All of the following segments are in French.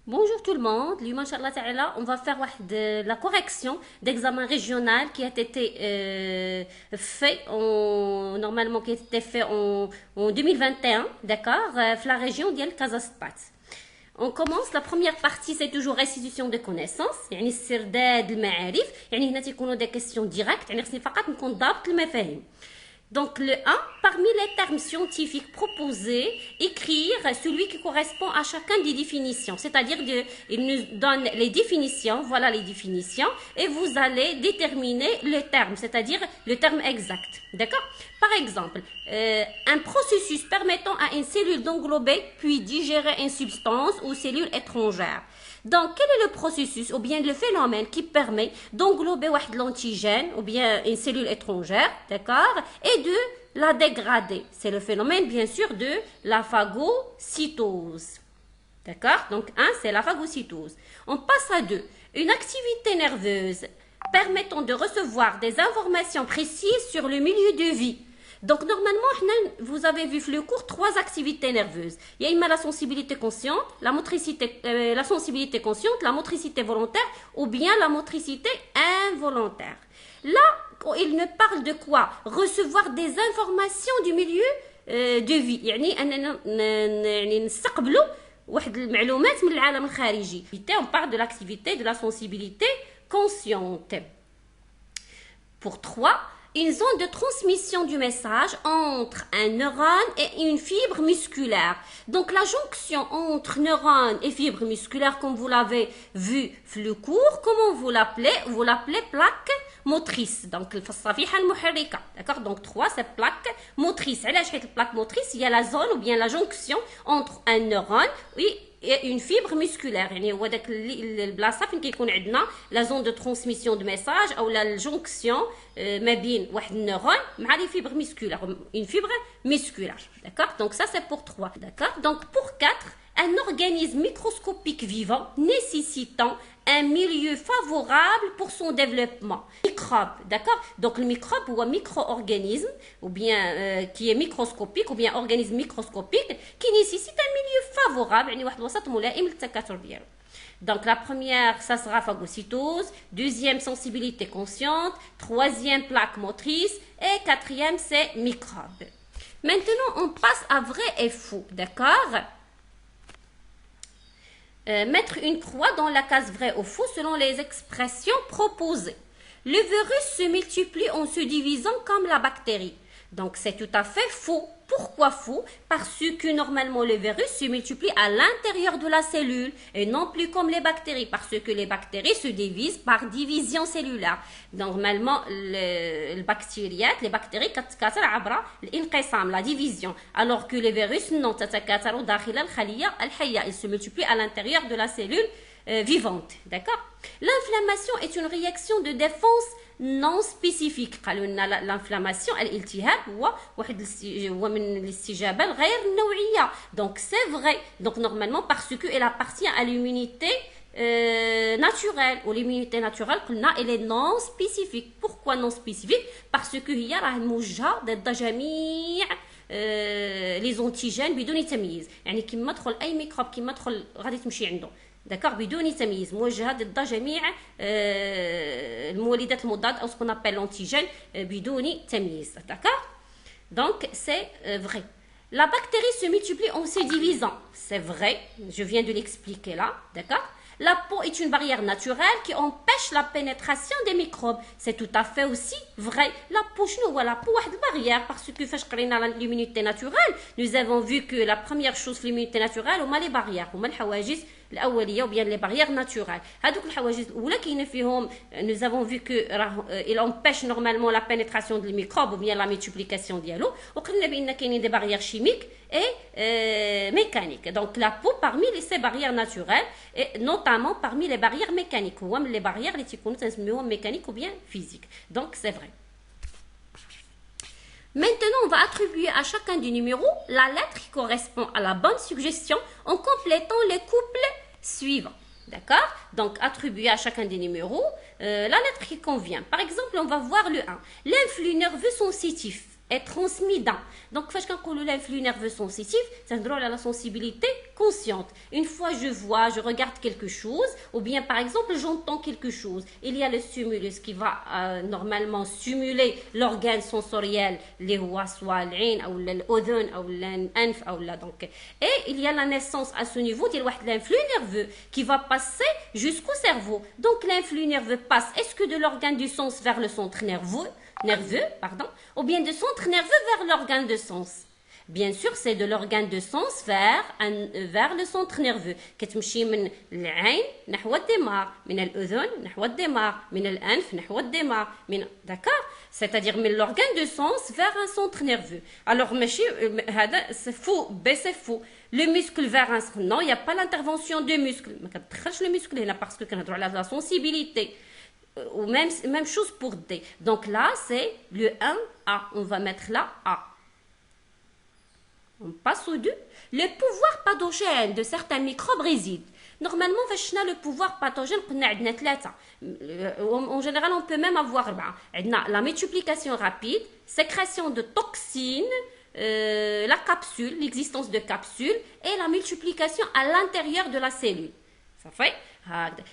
Bonjour tout le monde, on va faire la correction d'examen régional qui a été fait normalement qui a été fait en 2021, d'accord, la région de Kazaspat. On commence la première partie, c'est toujours restitution de connaissances, يعني استرداد المعارف، يعني هنا تيكونوا des questions directes، يعني خصني فقط نكون ضابط المفاهيم. Donc le 1, parmi les termes scientifiques proposés, écrire celui qui correspond à chacun des définitions. C'est-à-dire il nous donne les définitions, voilà les définitions, et vous allez déterminer le terme, c'est-à-dire le terme exact. D'accord? Par exemple, un processus permettant à une cellule d'englober puis digérer une substance ou cellule étrangère. Donc, quel est le processus ou bien le phénomène qui permet d'englober l'antigène ou bien une cellule étrangère, d'accord, et de la dégrader? C'est le phénomène, bien sûr, de la phagocytose. D'accord? Donc, 1, c'est la phagocytose. On passe à 2. Une activité nerveuse permettant de recevoir des informations précises sur le milieu de vie. Donc, normalement, vous avez vu le cours 3 activités nerveuses. Il y a la sensibilité consciente, la sensibilité consciente, la motricité volontaire ou bien la motricité involontaire. Là, il ne parle de quoi? Recevoir des informations du milieu de vie. يعني نستقبلوا واحد المعلومات من العالم الخارجي. On parle de l'activité de la sensibilité consciente. Pour 3, une zone de transmission du message entre un neurone et une fibre musculaire. Donc la jonction entre neurone et fibre musculaire, comme vous l'avez vu dans le cours, comment vous l'appelez? Vous l'appelez plaque motrice. Donc d'accord? Donc 3, c'est plaque motrice. Plaque motrice, il y a la zone ou bien la jonction entre un neurone et une fibre musculaire. يعني هو داك البلاصه فين كيكون عندنا لا زون دو ترانسميسيون دو ميساج او لا الجونكسيون ما بين واحد النيرون مع لي فيبر musculaire, une fibre musculaire. D'accord? Donc ça c'est pour 3. D'accord? Donc pour 4, un organisme microscopique vivant nécessitant un milieu favorable pour son développement. Microbe, d'accord? Donc le microbe ou un micro-organisme, ou bien qui est microscopique, ou bien organisme microscopique, qui nécessite un milieu favorable. Donc la première, ça sera phagocytose, deuxième, sensibilité consciente, troisième, plaque motrice, et quatrième, c'est microbe. Maintenant, on passe à vrai et faux, d'accord? Mettre une croix dans la case vrai ou faux selon les expressions proposées. Le virus se multiplie en se divisant comme la bactérie. Donc c'est tout à fait faux. Pourquoi faux? Parce que normalement le virus se multiplie à l'intérieur de la cellule et non plus comme les bactéries, parce que les bactéries se divisent par division cellulaire. Normalement les bactéries كتتكاثر عبر الانقسام, la division, alors que les virus non, تتكاثر داخل الخلية الحية, ils se multiplient à l'intérieur de la cellule vivante. D'accord? L'inflammation est une réaction de défense non spécifique. قالوا لنا l'inflammation الالتهاب هو من الاستجابة الغير نوعية. Donc c'est vrai. Donc normalement parce que elle appartient à l'immunité naturelle, ou l'immunité naturelle قلنا elle est non spécifique. Pourquoi non spécifique? Parce que هي راه موجهة ضد جميع les antigènes بدون تمييز. يعني كيما تدخل اي ميكروب كيما تدخل غادي تمشي عنده. D'accord, بدون تمييز, موجهه ضد جميع المولدات المضاد او ce qu'on appelle l'antigène بدون تمييز. D'accord? Donc c'est vrai. La bactérie se multiplie en se divisant. C'est vrai, je viens de l'expliquer là. D'accord? La peau est une barrière naturelle qui empêche la pénétration des microbes. C'est tout à fait aussi vrai. La peau, la peau est une barrière parce que فاش قرينا l'immunité naturelle, nous avons vu que la première chose في l'immunité naturelle هما les barrières, هما الحواجز الأولية ou bien les barrières naturelles. هذوك الحواجز الأولى كاين فيهم, nous avons vu que il empêche normalement la pénétration des microbes ou bien la multiplication ديالو, وقلنا بأن كاينين des barrières chimiques et mécaniques. Donc la peau parmi ces barrières naturelles et notamment parmi les barrières mécaniques, ou les barrières اللي تيكونوا تنسميوهم mécaniques ou bien physiques. Donc c'est vrai. Maintenant, on va attribuer à chacun des numéros la lettre qui correspond à la bonne suggestion en complétant les couples suivants. D'accord? Donc, attribuer à chacun des numéros la lettre qui convient. Par exemple, on va voir le 1. L'influx nerveux sensitif est transmis dans. Donc, فاش كنقولوا l'influx nerveux sensitif, تنهضروا على la sensibilité consciente. Une fois je vois, je regarde quelque chose, ou bien par exemple j'entends quelque chose, il y a le stimulus qui va normalement stimuler l'organe sensoriel, les soit l'in, ou l'odon, ou l'anf, ou la donc. Et il y a la naissance à ce niveau, il y a l'influx nerveux qui va passer jusqu'au cerveau. Donc l'influx nerveux passe, est-ce que de l'organe du sens vers le centre nerveux, ou bien de centre nerveux vers l'organe de sens? Bien sûr, c'est de l'organe de sens vers le centre nerveux. كتمشي من العين نحو الدماغ، من الأذن نحو الدماغ، من الأنف نحو الدماغ، d'accord? C'est-à-dire من l'organe de sens vers un centre nerveux. Alors ماشي هذا c'est faux, c'est faux. Le muscle vers un non, il n'y a pas l'intervention de muscle. ما كتدخلش le muscle هنا parce que كنهضروا على la sensibilité. Ou même chose pour D. Donc là, c'est le 1A. On va mettre là A. On passe au 2. Le pouvoir pathogène de certains microbes réside. Normalement, le pouvoir pathogène, en général, on peut même avoir la multiplication rapide, sécrétion de toxines, la capsule, l'existence de capsules et la multiplication à l'intérieur de la cellule. Ça fait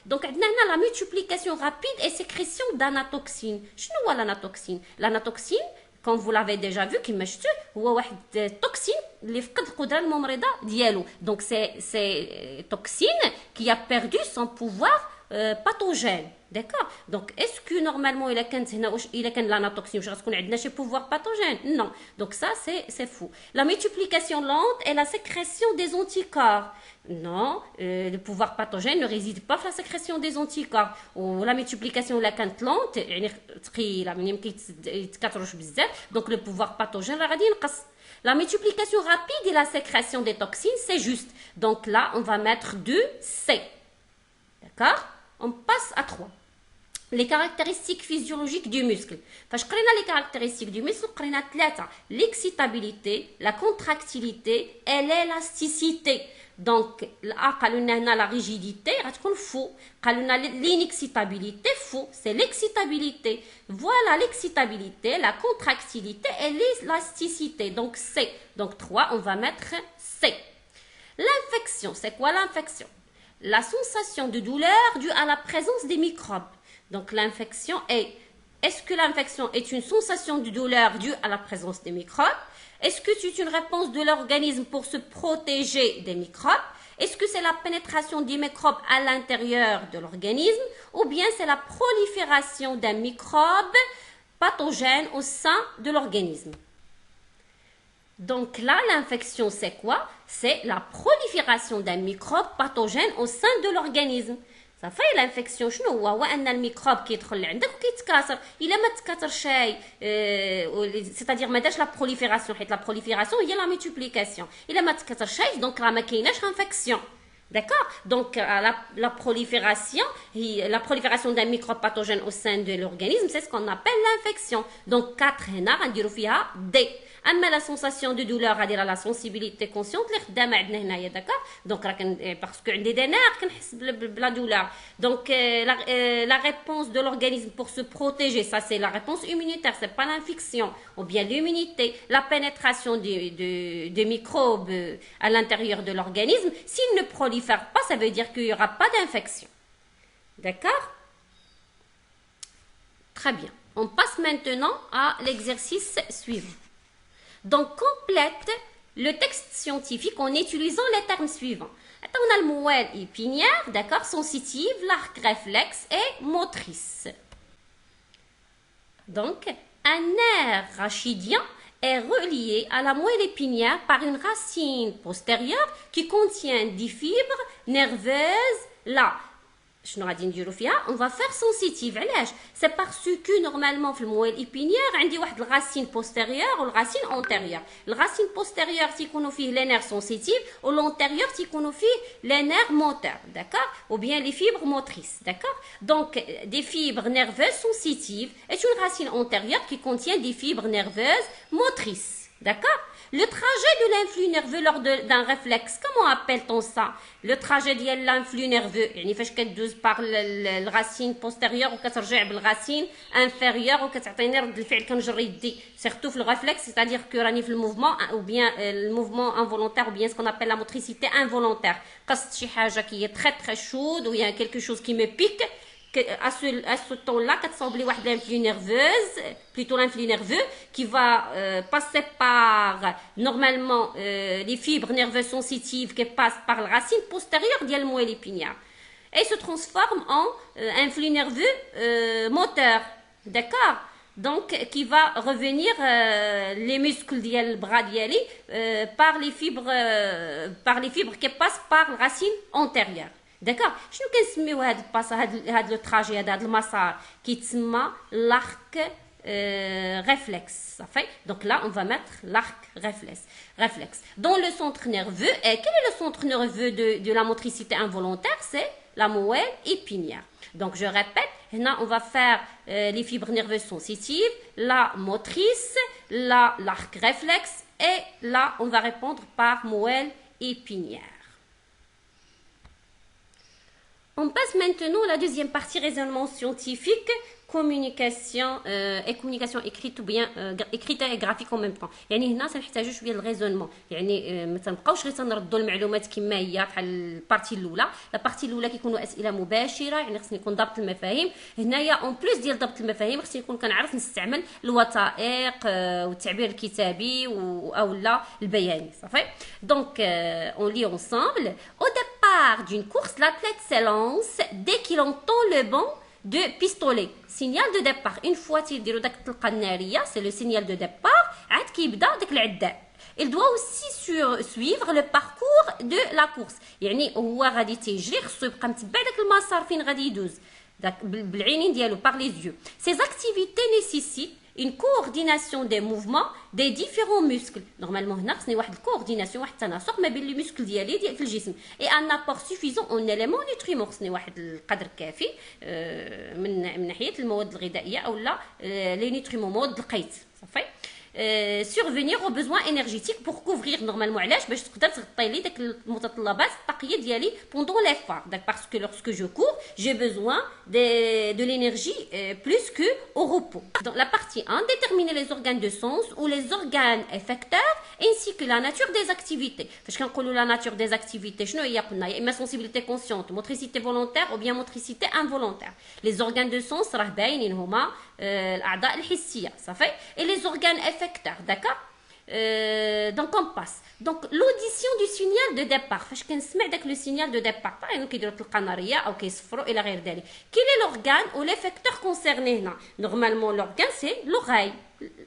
donc, on a la multiplication rapide et sécrétion d'anatoxine. Qu'est-ce que l'anatoxine? L'anatoxine, comme vous l'avez déjà vu, c'est une toxine qui a perdu. Donc, c'est toxine qui a perdu son pouvoir pathogène. D'accord? Donc, est-ce que normalement, il y a l'anatoxine, on a des pouvoirs pathogènes? Non. Donc, ça, c'est fou. La multiplication lente et la sécrétion des anticorps. Non, le pouvoir pathogène ne réside pas dans la sécrétion des anticorps. Ou la multiplication lente, donc le pouvoir pathogène, la multiplication rapide et la sécrétion des toxines, c'est juste. Donc là, on va mettre 2C. D'accord? On passe à 3. Les caractéristiques physiologiques du muscle. فاش قرينا les caractéristiques du muscle قرينا 3. L'excitabilité, la contractilité et l'élasticité. Donc قالوا لنا la rigidité غتكون faux. قالوا لنا l'inexcitabilité faux, c'est l'excitabilité. Voilà l'excitabilité, la contractilité et l'élasticité. Donc C. Donc 3, on va mettre C. L'infection, c'est quoi l'infection? La sensation de douleur due à la présence des microbes. Donc l'infection est-ce que l'infection est une sensation de douleur due à la présence des microbes? Est-ce que c'est une réponse de l'organisme pour se protéger des microbes? Est-ce que c'est la pénétration des microbes à l'intérieur de l'organisme? Ou bien c'est la prolifération d'un microbe pathogène au sein de l'organisme? Donc là, l'infection, c'est quoi? C'est la prolifération d'un microbe pathogène au sein de l'organisme. Ça fait l'infection شنو هو ان الميكروب كيدخل عندك وكيتكاثر الا ما تكاثر شيء c'est-à-dire ما داش لا prolifération حيت لا prolifération هي la multiplication الا ما تكاثر شيء دونك راه ما كايناش infection. D'accord? Donc, la prolifération d'un microbe pathogène au sein de l'organisme, c'est ce qu'on appelle l'infection. Donc, 4 هنا غنديروا فيها D. اما la sensation de douleur غادير la sensibilité consciente اللي خدامه عندنا هنايا. داكور دونك راه باسكو عندي دي نير كنحس بلا douleur. Donc la réponse de l'organisme pour se protéger, ça c'est la réponse immunitaire, c'est pas l'infection, ou bien l'immunité, la pénétration des microbes à l'intérieur de l'organisme. S'ils ne prolifèrent pas, ça veut dire qu'il n'y aura pas d'infection. D'accord? Très bien. On passe maintenant à l'exercice suivant. Donc, complète le texte scientifique en utilisant les termes suivants. On a le moelle épinière, d'accord, sensitive, l'arc réflexe et motrice. Donc, un nerf rachidien est relié à la moelle épinière par une racine postérieure qui contient des fibres nerveuses là. شنو غادي نديرو فيها؟ on va faire sensitive. علاش؟ c'est parce que normalement في المويل épinière عندي واحد الغاسين postérieure و الغاسين antérieure. الغاسين postérieure تيكونوا فيه les nerfs sensitifs و l'antérieur تيكونوا فيه les nerfs moteurs, d'accord? Ou bien les fibres motrices, d'accord? Donc des fibres nerveuses sensitives est une racine antérieure qui contient des fibres nerveuses motrices. D'accord? Le trajet de l'influx nerveux lors d'un réflexe, comment appelle-t-on ça? Le trajet de l'influx nerveux, يعني فاش كدوز par الراسين postérieure وكترجع بالراسين inférieure وكتعطيني رد الفعل كنجر يدي surtout في le réflexe, c'est-à-dire que راني في الموفمون ou bien le mouvement involontaire ou bien ce qu'on appelle la motricité involontaire. قصت شي حاجة qui est très très chaude ou il y a quelque chose qui me pique. À ce temps-là, quand on oublie l'influx nerveuse, plutôt l'influx nerveux, qui va passer par normalement les fibres nerveuses sensitives qui passent par la racine postérieure de moelle épinière et se transforme en influx nerveux moteur, d'accord? Donc qui va revenir les muscles du bras diali par les fibres qui passent par la racine antérieure. D'accord. شنو كنسميو هاد الباس هاد لو تراجي هذا المسار كيتسمى l'arc réflexe. صافي. Donc là on va mettre l'arc réflexe. Dans le centre nerveux, et quel est le centre nerveux de la motricité involontaire? C'est la moelle épinière. Donc je répète, là on va faire les fibres nerveuses sensitives, la motrice, l'arc réflexe et là on va répondre par moelle épinière. On passe maintenant à la deuxième partie, raisonnement scientifique, communication écrite ou bien écrite et graphique en même temps. يعني هنا سنحتاجوا شويه الريزونمون، يعني ما تنبقاوش غير تنردوا المعلومات كما هي بحال البارتي الاولى. البارتي الاولى كيكونوا اسئله مباشره، يعني خصني يكون ضبط المفاهيم. هنايا اون بليس ديال ضبط المفاهيم خصني نكون كنعرف نستعمل الوثائق والتعبير الكتابي او لا البياني. صافي. Donc on lit ensemble. Au départ d'une course, l'athlète s'élance dès qu'il entend le bon de pistolet. Signal de départ. Une fois تيديروا داك الطلقه الناريه, c'est le signal de départ. عاد كيبدا داك العداء. Il doit aussi suivre le parcours de la course. يعني هو غادي تيجري خصو يبقى متبع داك المسار فين غادي يدوز. داك بالعينين ديالو par les yeux. Ces activités nécessitent une coordination des mouvements des différents muscles. Normalement هنا خصني واحد الكورديناسيون واحد التناسق ما بين لي مسكل ديالي في الجسم et un apport suffisant en éléments nutriments. خصني واحد القدر كافي من ناحيه المواد الغذائيه او لا لي نيتريمون مواد القيت. صافي. survenir aux besoins énergétiques pour couvrir normalement علاش باش تقدر تغطي لي داك المتطلبات الطاقيه ديالي pendant l'effort. Parce que lorsque je cours, j'ai besoin de l'énergie plus que au repos. Dans la partie 1, déterminer les organes de sens ou les organes effecteurs ainsi que la nature des activités. فاش كنقولوا la nature des activités شنو هي؟ قلنا يا اما sensibilité consciente, motricité volontaire ou bien motricité involontaire. Les organes de sens راه باينين هما الاعضاء الحسيه. صافي. Et les organes effecteurs, d'accord? Donc on passe. Donc l'audition du signal de départ. فاش كنسمع داك لو signal de départ يعني كيديروا طلقه ناريه او كيصفروا الى غير ذلك. Quel est l'organe ou l'effecteur concerné هنا؟ Normalement l'organe c'est l'oreille.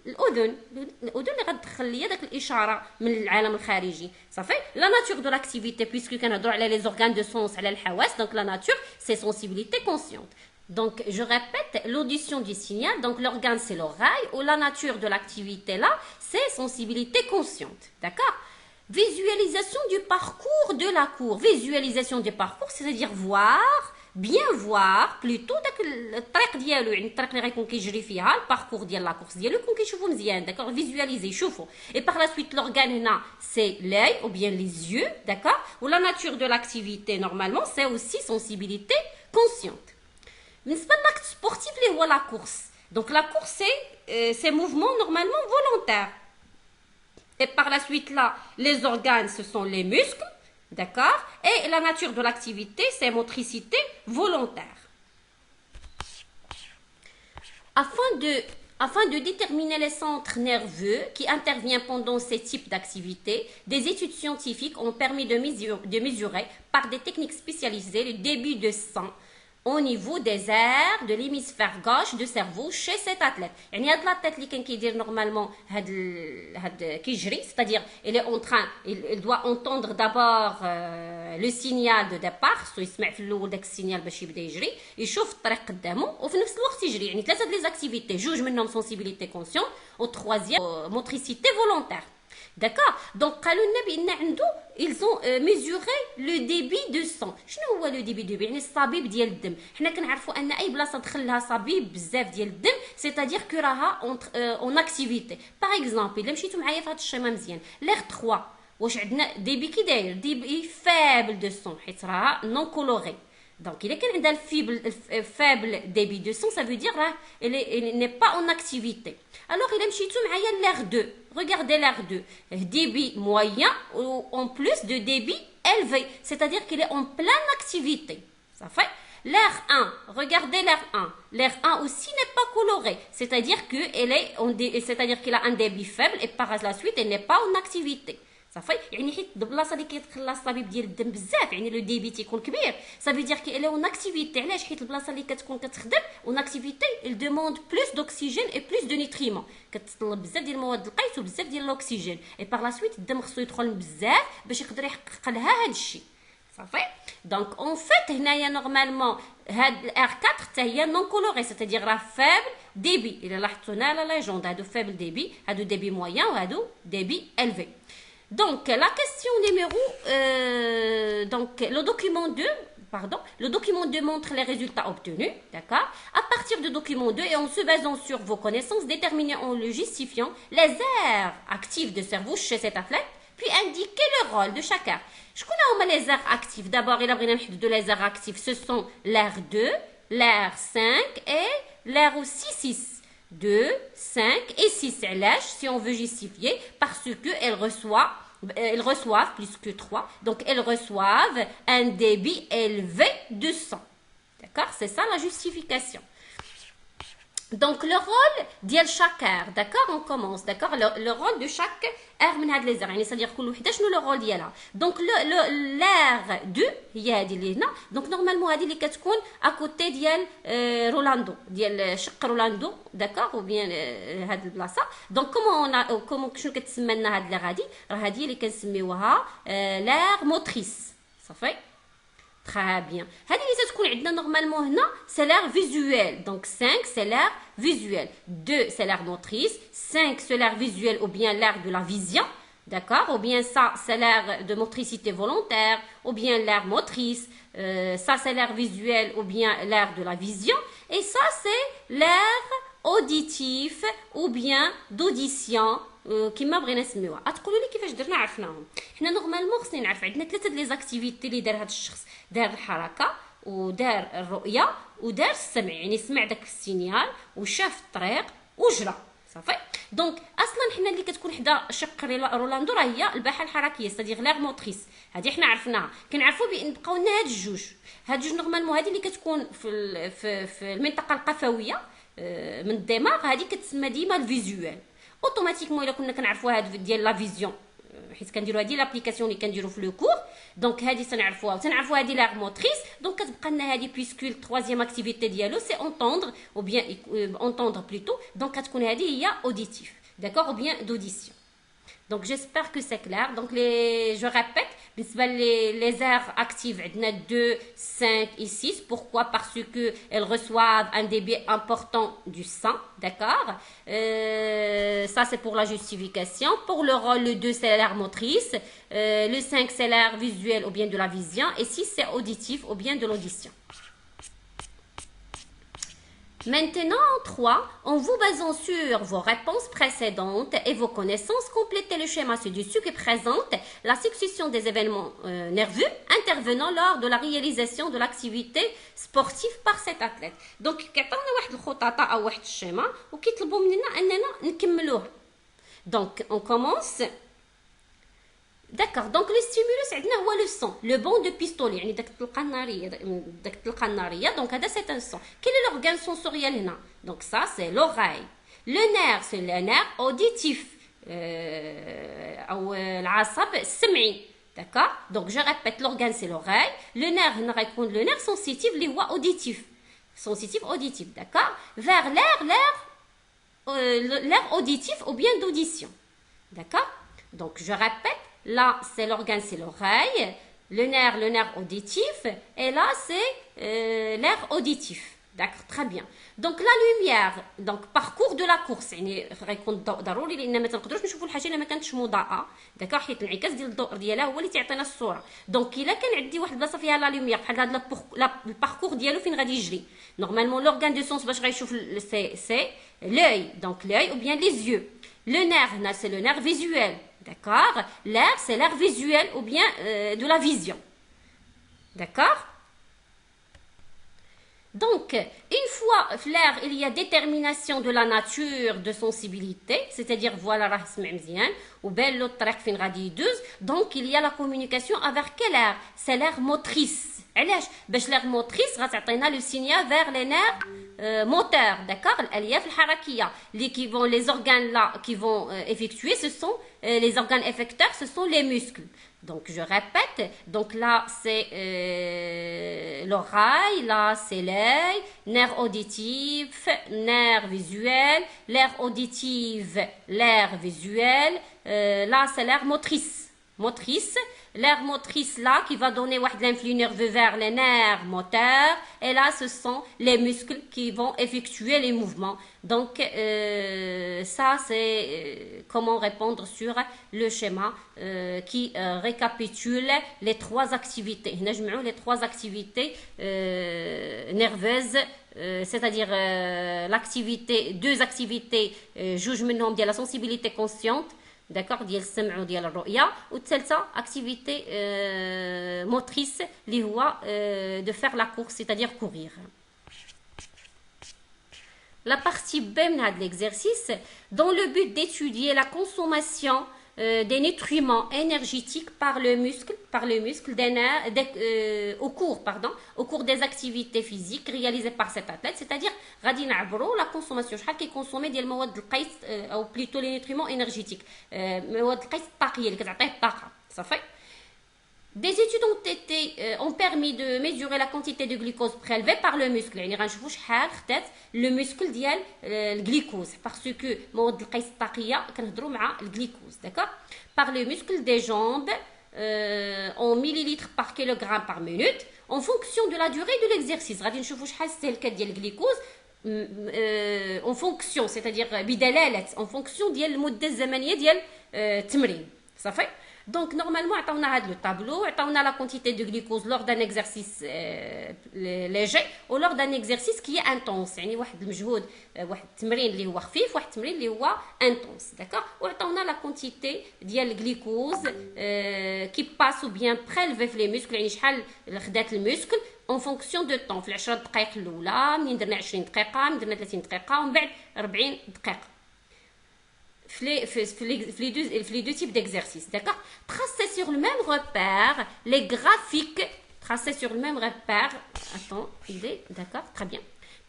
الاذن اللي غتدخل ليا داك الاشاره من العالم الخارجي. صافي. La nature de l'activité puisque كنهضروا على les organes de sens على الحواس. Donc la nature c'est sensibilité consciente. Donc, je répète, l'audition du signal, donc l'organe c'est l'oreille, ou la nature de l'activité là, c'est sensibilité consciente. D'accord? Visualisation du parcours de la course. Visualisation du parcours, c'est-à-dire voir, bien voir, plutôt الطريق ديالو, يعني الطريق اللي غيكون كيجري فيها, الباركور ديال لا كورس ديالو يكون كيشوفو مزيان, d'accord? Visualiser, شوفو. Et par la suite, l'organe هنا, c'est l'œil ou bien les yeux, d'accord? Ou la nature de l'activité, normalement, c'est aussi sensibilité consciente. بالنسبه للاكت سبورتيف اللي هو لا كورس. دونك لا كورس سي موفمون نورمالمون فولونتير. Et par la suite là, les organes ce sont les muscles, d'accord? Et la nature de l'activité c'est motricité volontaire. Afin de déterminer les centres nerveux qui interviennent pendant ces types d'activités, des études scientifiques ont permis de mesurer par des techniques spécialisées le débit de sang au niveau des aires de l'hémisphère gauche du cerveau chez cet athlète. يعني هاد l'athlète اللي كان كيدير نورمالمون هاد كيجري, c'est-à-dire il est en train, il doit entendre d'abord le signal de départ, خصو يسمع في الاول داك السينيال باش يبدا يجري, يشوف الطريق قدامه وفي نفس الوقت يجري. يعني ثلاثه ديال لي زاكتيفيتي, جوج منهم sensibilité consciente و troisième motricité volontaire. D'accord. Donc قالوا لنا بان عنده ils ont mesuré le débit de sang. شنو هو لو ديبي دو يعني الصبيب ديال الدم. حنا كنعرفوا ان اي بلاصه دخل لها صبيب بزاف ديال الدم c'est-à-dire que راها اون اكتيفيتي. باغ اكزومبل الا مشيتو معايا في هذا الشيما مزيان ليغ 3 واش عندنا ديبي كي داير ديبي فابل دو سون حيت راها نون كولوري. Donc, il est qu'il a un faible débit de sang, ça veut dire qu'il n'est pas en activité. Alors, il est tout l'air 2. Regardez l'air 2. Débit moyen ou en plus de débit élevé. C'est-à-dire qu'il est en pleine activité. Ça fait l'air 1. Regardez l'air 1. L'air 1 aussi n'est pas coloré. C'est-à-dire qu'il a un débit faible et par la suite, il n'est pas en activité. صافي يعني حيت البلاصه اللي كيدخل لها الصبيب ديال الدم بزاف يعني لو ديبي تيكون كبير صافي دير كي الا اون اكتيفيتي. علاش؟ حيت البلاصه اللي كتكون كتخدم اون اكتيفيتي il demande plus d'oxygène et plus de nutriments كتطلب بزاف ديال المواد القيس وبزاف ديال الاكسجين اي باغ لا سويت الدم خصو يدخل بزاف باش يقدر يحقق لها هذا الشيء. صافي دونك اون فيت هنايا نورمالمون هاد الار 4 حتى هي نون كولوري سيتادير راه فابل ديبي. الا لاحظتوا هنا لا ليجوند هادو فابل ديبي هادو ديبي موين وهادو ديبي élevé. Donc, la question numéro... donc, le document 2, pardon, le document 2 montre les résultats obtenus, d'accord? À partir du document 2 et en se basant sur vos connaissances, déterminez en le justifiant les aires actives de cerveau chez cet athlète, puis indiquez le rôle de chaque aire. Je connais les aires actives. D'abord, il a de les aires actives. Ce sont l'aire 2, l'aire 5 et l'aire aussi 6. 2, 5 et 6. Si on veut justifier, parce qu'elles reçoivent plus que 3. Donc, elles reçoivent un débit élevé de sang. D'accord? C'est ça la justification. Donc, le rôle de chaque aire. D'accord? On commence. D'accord? Le rôle de chaque aire من هاد les aires. C'est-à-dire كل وحده شنو le rôle ديالها. Donc, l'aire 2 هي هذه اللي هنا. Donc, normalement هذه اللي كتكون à côté ديال رولاندو. ديال شق رولاندو. D'accord? Ou bien هاد البلاصه. Donc, comment شنو كتسمى لنا هاد l'aire هذه؟ راه هذه اللي كنسميوها l'aire motrice. صافي؟ Très bien. هذه اللي تكون عندنا نورمالمون هنا c'est l'aire visuelle. Donc 5 c'est l'aire visuelle. 2 c'est l'aire motrice. 5 c'est l'aire visuelle ou bien l'aire de la vision. D'accord? Ou bien ça c'est l'aire de motricité volontaire ou bien l'aire motrice. Ça c'est l'aire visuelle ou bien l'aire de la vision. Et ça c'est l'aire auditif ou bien d'audition. كما بغينا نسميوها. تقولوا لي كيفاش درنا عرفناهم. حنا نورمالمون خصنا نعرف عندنا ثلاثه لي زاكتيفيتي اللي دار هذا الشخص. دار الحركه ودار الرؤيه ودار السمع. يعني سمع داك السينيال وشاف الطريق وجرى. صافي دونك اصلا حنا اللي كتكون حدا شق رولاندو راه هي الباحه الحركيه سادير ليغ موتريس. هذه حنا عرفناها. كنعرفوا بان بقاو لنا هاد الجوج نورمالمون هذه اللي كتكون في المنطقه القفويه من الدماغ هذه كتسمى ديما الفيزوال. اوتوماتيكمون الا كنا كنعرفوا هاد ديال لا فيزيون حيت كنديروا هذه لابليكاسيون اللي كنديروا في لو كور. دونك هذه تنعرفوها وتنعرفوا هذه لاغ موتريس. دونك كتبقى لنا هذه بويسكو التروازيام اكتيفيتي ديالو سي اونطوندر او بيان اونطوندر بلوتو. دونك كتكون هذه هي اوديتيف. داكور او بيان دوديسيون. Donc j'espère que c'est clair. Donc je répète, les aires actives, 2, 5 et 6. Pourquoi? Parce qu'elles reçoivent un débit important du sang. D'accord? Ça c'est pour la justification. Pour le rôle, le 2 c'est l'aire motrice. Le 5 c'est l'aire visuelle ou bien de la vision. Et 6 c'est auditif ou bien de l'audition. Maintenant, en 3, en vous basant sur vos réponses précédentes et vos connaissances, complétez le schéma ci-dessus qui présente la succession des événements nerveux intervenant lors de la réalisation de l'activité sportive par cet athlète. Donc, كيعطيونا واحد الخططة أو واحد الشيما وكيطلبوا مننا أننا نكملوها. Donc, on commence. D'accord, donc le stimulus عندنا هو le son, le bond de pistolet يعني داك الطلقة النارية. donc هذا c'est un son. Quel est l'organe sensoriel هنا? Donc ça c'est l'oreille. Le nerf c'est le nerf auditif أو العصب السمعي. D'accord? Donc je répète, l'organe c'est l'oreille. Le nerf هنا غيكون le nerf sensitif اللي هو auditif. Sensitif auditif, d'accord? Vers l'air auditif ou bien d'audition. D'accord? Donc je répète. Là, c'est l'organe, c'est l'oreille. Le nerf auditif. Et là, c'est l'air auditif. D'accord, très bien. Donc la lumière, donc parcours de la course يعني غيكون الضوء ضروري لان ما تنقدروش نشوفوا الحاجه الا ما كانتش مضاءه. داكوغ، حيت الانعكاس ديال الضوء ديالها هو اللي تيعطينا الصوره. دونك الا كان عندي واحد البلاصه فيها لا لوميير بحال هذا الباركور ديالو فين غادي يجري نورمالمون لورغان دو سونس باش غيشوف سي l'œil, donc l'œil ou bien les yeux. Le nerf, c'est le nerf visuel, d'accord. L'air, c'est l'air visuel ou bien de la vision, d'accord. Donc, une fois l'air, il y a détermination de la nature de sensibilité, c'est-à-dire voilà راه سمع مزيان وبان له الطريق فين غادي يدوز. Donc il y a la communication avec quel air? C'est l'air motrice. علاش؟ باش l'air motrice غتعطينا le signal vers les nerfs moteurs, d'accord. الالياف الحركيه اللي qui vont les organes là qui vont effectuer, ce sont les organes effecteurs, ce sont les muscles. Donc je répète, donc là c'est l'oreille, là c'est l'œil, nerf auditif, nerf visuel, l'air auditif, l'air visuel, là c'est l'air motrice, l'air motrice là qui va donner l'influx nerveux vers les nerfs moteurs, et là ce sont les muscles qui vont effectuer les mouvements. Donc ça c'est comment répondre sur le schéma qui récapitule les trois activités. نجمعوا les trois activités nerveuses, c'est-à-dire l'activité, deux activités جوج منهم ديال la sensibilité consciente, d'accord, ديال السمع وديال الرؤيه، والثالثه activité motrice اللي هو de faire la course, c'est-à-dire courir. La partie B de l'exercice, dans le but d'étudier la consommation des nutriments énergétiques par le muscle au cours des activités physiques réalisées par cet athlète, c'est-à-dire غادي نعبروا la consommation شحال كيكونسومي ديال المواد القيس او plutôt les nutriments énergétiques, مواد القيس الطاقيه اللي كتعطيه الطاقه صافي. Des études ont permis de mesurer la quantité de glucose prélevée par le muscle. يعني غنشوفوا شحال خدات le muscle ديال الجليكوز parce que مواد القيس الطاقيه كنهضروا مع الجليكوز, d'accord. Par le muscle des jambes en millilitres par kilogramme par minute en fonction de la durée de l'exercice. غادي نشوفوا شحال السلكات ديال الجليكوز en fonction, c'est-à-dire بدلاله en fonction ديال المده الزمنيه ديال التمرين صافي. Donc normalement عطاونا هذا لو طابلو, عطاونا la quantité de glucose lors d'un exercice léger ou lors d'un exercice qui est intense, يعني واحد المجهود, واحد التمرين اللي هو خفيف, واحد التمرين اللي هو intense, d'accord. وعطاونا la quantité ديال الجليكوز qui passe ou bien prélevé في les muscles, يعني شحال خدات المسكل en fonction de temps, في 10 دقائق الاولى, منين درنا 20 دقيقه, منين درنا 30 دقيقه, ومن بعد 40 دقيقه. Les deux types d'exercices, d'accord. Tracer sur le même repère les graphiques, d'accord, très bien.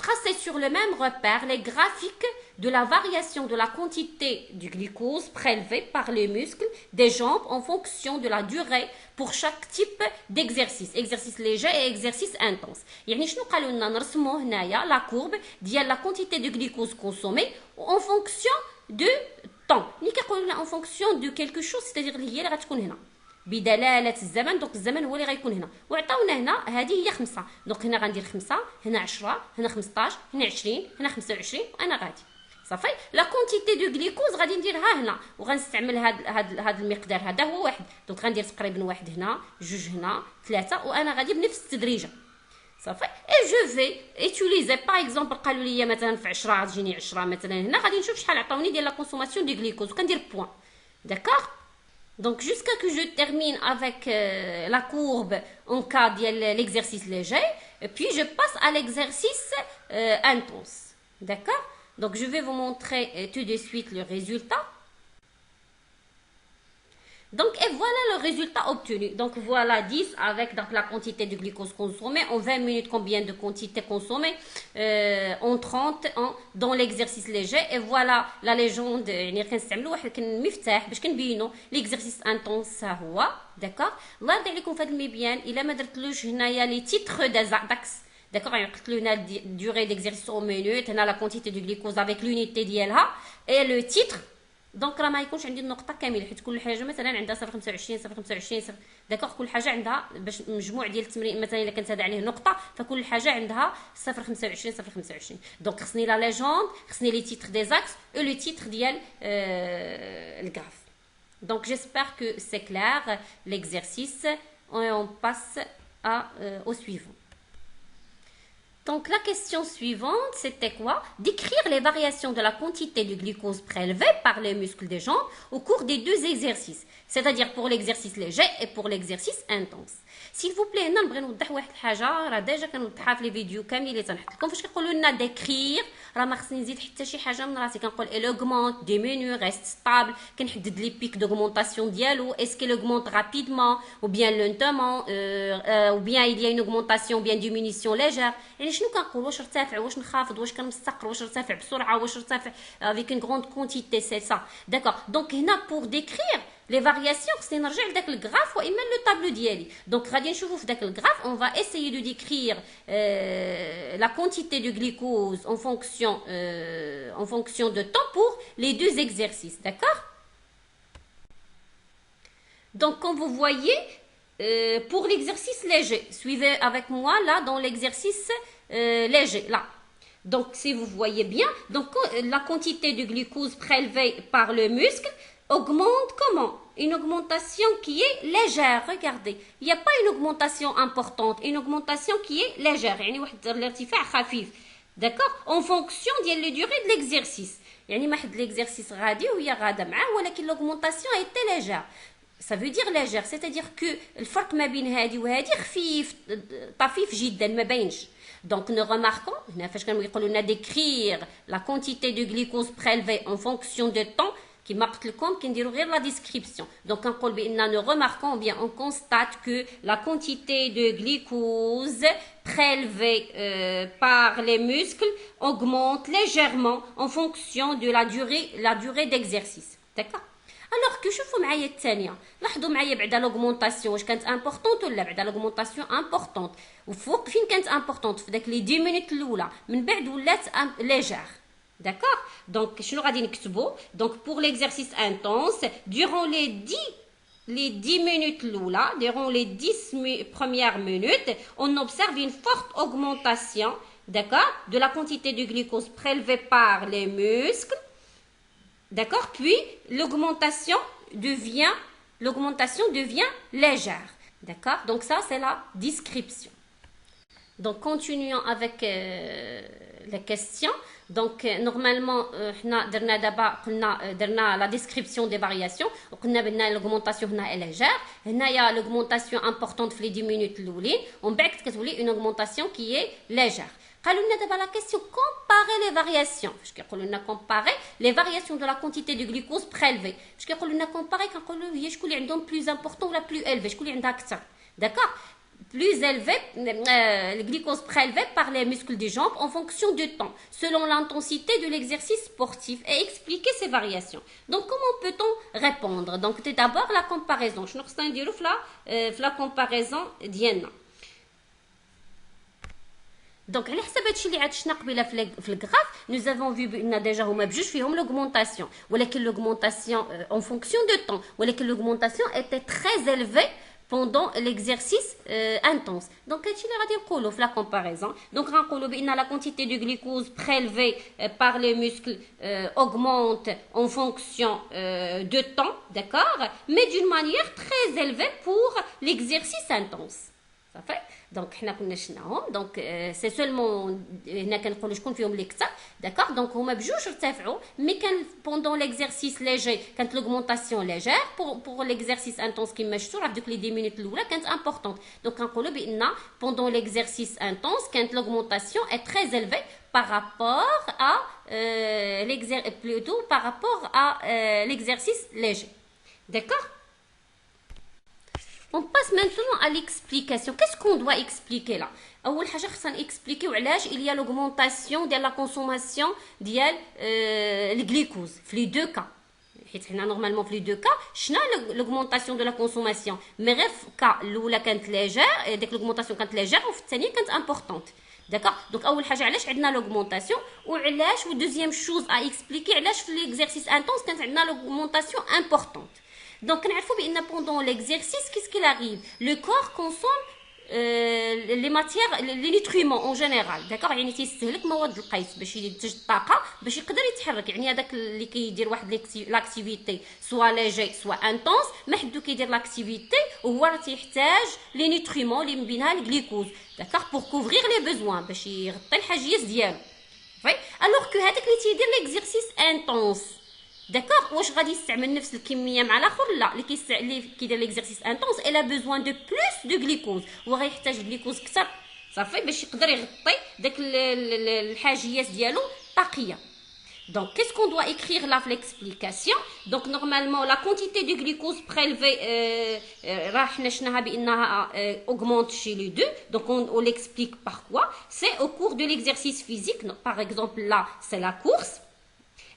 Tracer sur le même repère les graphiques de la variation de la quantité du glucose prélevé par les muscles des jambes en fonction de la durée pour chaque type d'exercice, exercice léger et exercice intense. يعني شنو قالوا لنا نرسموا هنايا la courbe ديال la quantité de glucose consommée en fonction de temps. ملي كيقولوا لنا en fonction de quelque chose, c'est-à-dire اللي هي اللي غتكون هنا بدلاله الزمن. دونك الزمن هو اللي غيكون هنا, وعطاونا هنا هذه هي 5. دونك هنا غندير 5, هنا 10, هنا 15, هنا 20, هنا 25, وانا غادي صافي. لا كونتيتي دو غليكوز غادي نديرها هنا, وغنستعمل هذا المقدار, هذا هو واحد. دونك غندير تقريبا واحد هنا, جوج هنا, 3, وانا غادي بنفس التدريجه صافي. اي جو في اتيليزي باغ اكزومبل قالوا لي مثلا في 10 غتجيني 10 مثلا هنا, غادي نشوف شحال عطاوني ديال لا كونسوماسيون دو غليكوز وكندير بوين, d'accord. Donc jusqu'à que je termine avec la courbe en cas de l'exercice léger, et puis je passe à l'exercice intense, d'accord. Donc je vais vous montrer tout de suite le résultat. Donc et voilà le résultat obtenu. Donc voilà 10 avec donc la quantité de glucose consommée en 20 minutes, combien de quantité consommée en 30 dans l'exercice léger. Et voilà la légende, يعني كنستعملوا واحد كنمفتاح باش كنبينوا l'exercice intense هو, d'accord. الله يرضي عليكم في هذا المبيان الا ما درتلوش هنايا لي تيتر داكس, d'accord. يعني قلت له هنا durée d'exercice en minutes, هنا la quantité de glucose avec l'unité ديالها et le titre دونك راه ما يكونش عندي النقطه كامله، حيت كل حاجه مثلا عندها 0.25 0.25 داكوغ، كل حاجه عندها باش مجموع ديال التمرين مثلا الا كانت هذا عليه نقطه فكل حاجه عندها 0.25 0.25. دونك خصني لا ليجوند، خصني لي تيتر دي زاكس و لو تيتر ديال الغراف. دونك j'espère que c'est clair l'exercice et on passe au suivant. Donc la question suivante, c'était quoi? Décrire les variations de la quantité de glucose prélevée par les muscles des jambes au cours des deux exercices, c'est-à-dire pour l'exercice léger et pour l'exercice intense. S'il vous plaît, هنا نبغي نوضح واحد الحاجه راه ديجا كنوضحها في لي فيديو كاملين اللي تنحط لكم. فاش كيقولوا لنا ديكرير راه ما خصني نزيد حتى شي حاجه من راسي، كنقول il augmente, diminue, reste stable، كنحدد لي بيك d'augmentation ديالو، est-ce qu'il augmente rapidement ou bien lentement ou bien il y a une augmentation ou bien diminution légère. يعني شنو كنقول؟ واش ارتفع، واش نخافض، واش كنمستقر، واش ارتفع بسرعه، واش ارتفع avec une grande quantité، c'est ça. D'accord. Donc هنا pour décrire les variations خصني نرجع لذاك الغراف واما لو طابلو ديالي. دونك غادي نشوفوا في داك الغراف on va essayer de décrire la quantité de glucose en fonction de temps pour les deux exercices. D'accord. Donc comme vous voyez pour l'exercice léger, suivez avec moi là dans l'exercice léger là. Donc si vous voyez bien, donc la quantité de glucose prélevée par le muscle augmente comment? Une augmentation qui est légère. Regardez, il n'y a pas une augmentation importante, une augmentation qui est légère. يعني واحد الارتفاع خفيف. D'accord? En fonction de la durée de l'exercice. يعني ما حد l'exercice غادي وهي غاده معاه ولكن l'augmentation a été légère. Ça veut dire légère, c'est-à-dire que الفرق ما بين هذه وهذه خفيف طفيف جدا ما باينش. Donc nous remarquons هنا فاش كنقولوا لنا décrire la quantité de glucose prélevée en fonction de temps كما قلت لكم كنديروا غير la description. Donc كنقول بان nous remarquons ou bien on constate que la quantité de glucose prélevée par les muscles augmente légèrement en fonction de la durée d'exercice. D'accord. Alors que شوفوا معايا الثانيه، لاحظوا معايا بعدا l'augmentation واش كانت امبورطونط ولا بعدا l'augmentation امبورطونط، وفوق فين كانت امبورطونط في داك لي 10 مينوت الاولى، من بعد ولات ليجير. D'accord. Donc شنو غادي نكتبوا؟ Donc pour l'exercice intense durant les 10 minutes الاولى، durant les 10 premières minutes, on observe une forte augmentation, d'accord, de la quantité de glucose prélevée par les muscles. D'accord. Puis l'augmentation devient légère. D'accord. Donc ça c'est la description. Donc continuons avec les questions. Donc normalement حنا درنا دابا قلنا درنا la description des variations وقلنا بان l'augmentation هنا est légère. هنايا l'augmentation importante في les 10 minutes الاولين ومن بعد كتولي une augmentation qui est légère. قالوا لنا دابا la question comparer les variations. فاش كيقولوا لنا comparer les variations de la quantité de glucose prélevée. فاش كيقولوا لنا comparer كنقولوا هي شكون اللي عندهم plus important ولا plus élevé، شكون اللي عندها اكثر. D'accord. Plus élevé, le glucose prélevé par les muscles des jambes en fonction du temps, selon l'intensité de l'exercice sportif et expliquer ces variations. Donc, comment peut-on répondre? Donc, c'est d'abord la comparaison. Je vais la comparaison ديالنا. Donc, على حسب هادشي اللي عاد شفنا قبيله في الغراف، nous avons vu بان ديجا هما بجوج فيهم l'augmentation، ولكن l'augmentation en fonction de temps، ولكن l'augmentation était très élevée pendant l'exercice intense. Donc هادشي اللي غادي نقولوا في la comparaison. Donc غنقولوا بان la quantité de glucose prélevée par les muscles augmente en fonction de temps, d'accord, mais d'une manière très élevée pour l'exercice intense. Ça fait. Donc حنا كنا شفناهم. Donc c'est seulement هنا كنقولوا شكون فيهم اللي كثر. D'accord. Donc هما بجوج ارتفعوا، mais كان pendant l'exercice léger كانت l'augmentation légère. pour l'exercice intense كما شفتوا راه دوك لي 10 minutes الاولى كانت importante. Donc كنقولوا بان pendant l'exercice intense كانت l'augmentation est très élevée par rapport à l'exercice léger. D'accord. On passe maintenant à l'explication. Qu'est-ce qu'on doit expliquer là? أول حاجة خصنا expliquer وعلاش il y a l'augmentation de la consommation ديال الجلوكوز في les deux cas. حيت حنا نورمالمون في لي دو كا شنا لوغمونطاسيون دو لا كونسوماسيون، مي غير في كا الاولى كانت ليجير، ديك لوغمونطاسيون كانت ليجير، وفي الثانيه كانت امبورطونت. داكوغ، دونك اول حاجه علاش عندنا لوغمونطاسيون، وعلاش ودوزيام شوز ا اكسبليكي علاش في ليكزارسيس انتونس كانت عندنا لوغمونطاسيون امبورطونت. دونك كنعرفوا بان بوندون ليكزارسيس كيس كيل اريف لو كور كونسوم لي ماتيير لي نوتريمون اون جينيرال. داكوغ، يعني تيستهلك مواد القيس باش ينتج الطاقه باش يقدر يتحرك. يعني هذاك اللي كيدير واحد لاكتيفيتي سوا ليجي سوا انتونس، ما حدو كيدير لاكتيفيتي وهو راه تيحتاج لي نوتريمون اللي من بينها الجليكوز، داكوغ، بور كوفرير لي بيزوان، باش يغطي الحاجيات ديالو. في الوغ كو هذاك اللي تيدير ليكزارسيس انتونس، داكوغ، واش غادي يستعمل نفس الكميه مع الاخر؟ لا، اللي كيدير ليكزارسيس انتونس الا بوزوان دو بلوس دو جليكوز، هو غيحتاج الجليكوز كثر صافي باش يقدر يغطي داك الحاجيات ديالو طاقيه. Donc, qu'est-ce qu'on doit écrire là في l'explication? Donc, normalement, la quantité de glucose prélevée, راه حنا شفناها بانها augmente chez les deux. Donc, on l'explique par quoi? C'est au cours de l'exercice physique. Donc, par exemple, là, c'est la course.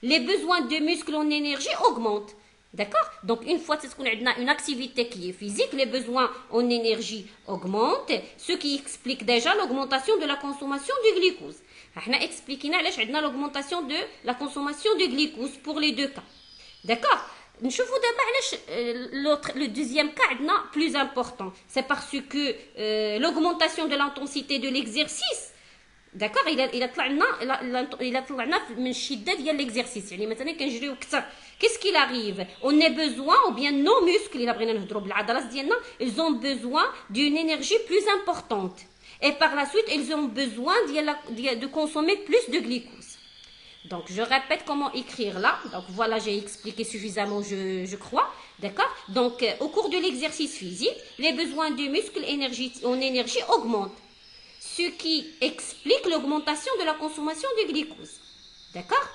Les besoins de muscles en énergie augmentent. D'accord? Donc, une fois qu'on a une activité qui est physique, les besoins en énergie augmentent, ce qui explique déjà l'augmentation de la consommation du glucose. On a expliqué l'augmentation de la consommation du glucose pour les deux cas. D'accord? نشوفوا دابا علاش le deuxième cas عندنا plus important. C'est parce que l'augmentation de l'intensité de l'exercice, داكوغ، الى طلعنا من الشده ديال ليكزارسيس. يعني مثلا كنجريو كثر، كيس كيل اريف اون اي بوزوان او بيان نو موسكل، الى بغينا نهضروا بالعضلات ديالنا ils ont besoin d'une énergie plus importante et par la suite ils ont besoin de consommer plus de glucose. Donc je répète comment écrire là. Donc voilà, j'ai expliqué suffisamment, je crois. D'accord? Donc au cours de l'exercice physique, les besoins de muscles en énergie augmentent, ce qui explique l'augmentation de la consommation de glucose. D'accord?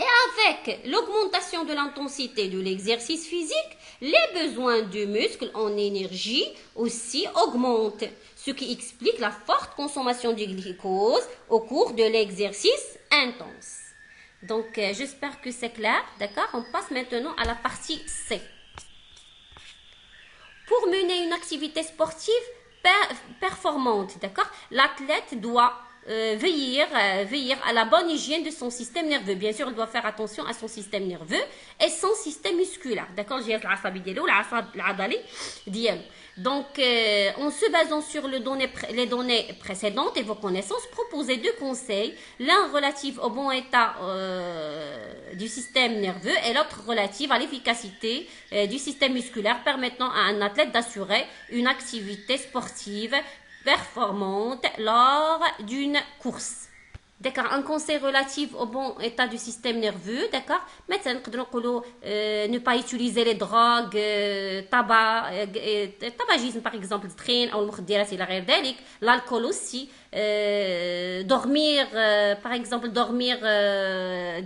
Et avec l'augmentation de l'intensité de l'exercice physique, les besoins de muscles en énergie aussi augmentent, ce qui explique la forte consommation de glucose au cours de l'exercice intense. Donc, j'espère que c'est clair. D'accord? On passe maintenant à la partie C. Pour mener une activité sportive performante, d'accord, l'athlète doit veiller à la bonne hygiène de son système nerveux. Bien sûr, il doit faire attention à son système nerveux et son système musculaire. D'accord, j'ai donc, en se basant sur les données précédentes et vos connaissances, proposez deux conseils, l'un relatif au bon état du système nerveux et l'autre relatif à l'efficacité du système musculaire, permettant à un athlète d'assurer une activité sportive performante lors d'une course. D'accord, un conseil relatif au bon état du système nerveux, d'accord. Maintenant, ne pas utiliser les drogues, tabagisme par exemple, l'alcool aussi, dormir, par exemple, dormir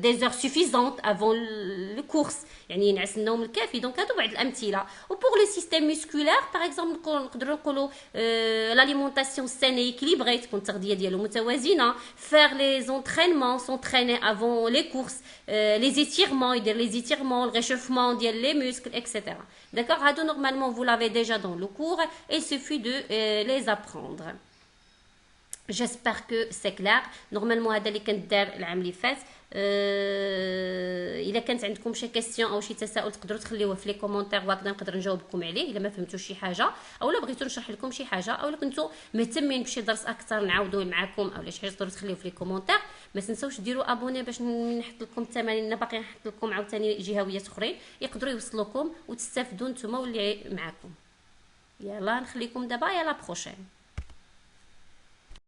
des heures suffisantes avant la course. يعني ينعس النوم الكافي. دونك هادو بعض الامثله. وبور لو سيستيم مسكولير باغ اكزومبل نقدروا نقولوا l'alimentation saine et équilibrée، تكون التغذيه ديالو متوازنه، faire les entraînements, s'entraîner avant les courses, les étirements, يدير les étirements, le réchauffement ديال les muscles, etc. D'accord? هادو normalement vous l'avez déjà dans le cours, et il suffit de les apprendre. J'espère que c'est clair. Normalement هذا اللي كنت دار العام اللي فات. الا كانت عندكم شي كيسيون او شي تساؤل تقدروا تخليوه في لي كومونتير وهكذا نقدر نجاوبكم عليه الا ما فهمتوش شي حاجه، اولا بغيتو نشرح لكم شي حاجه، اولا كنتو مهتمين بشي درس اكثر نعاودوه معكم اولا شي حاجه تقدروا تخليوه في لي كومونتير. ما تنساوش ديروا ابوني باش نحط لكم التمارين، انا باقي نحط لكم عاوتاني جهويات اخرين يقدروا يوصلوكم وتستافدوا نتوما واللي معكم. يلا نخليكم دابا، يلا بروشين.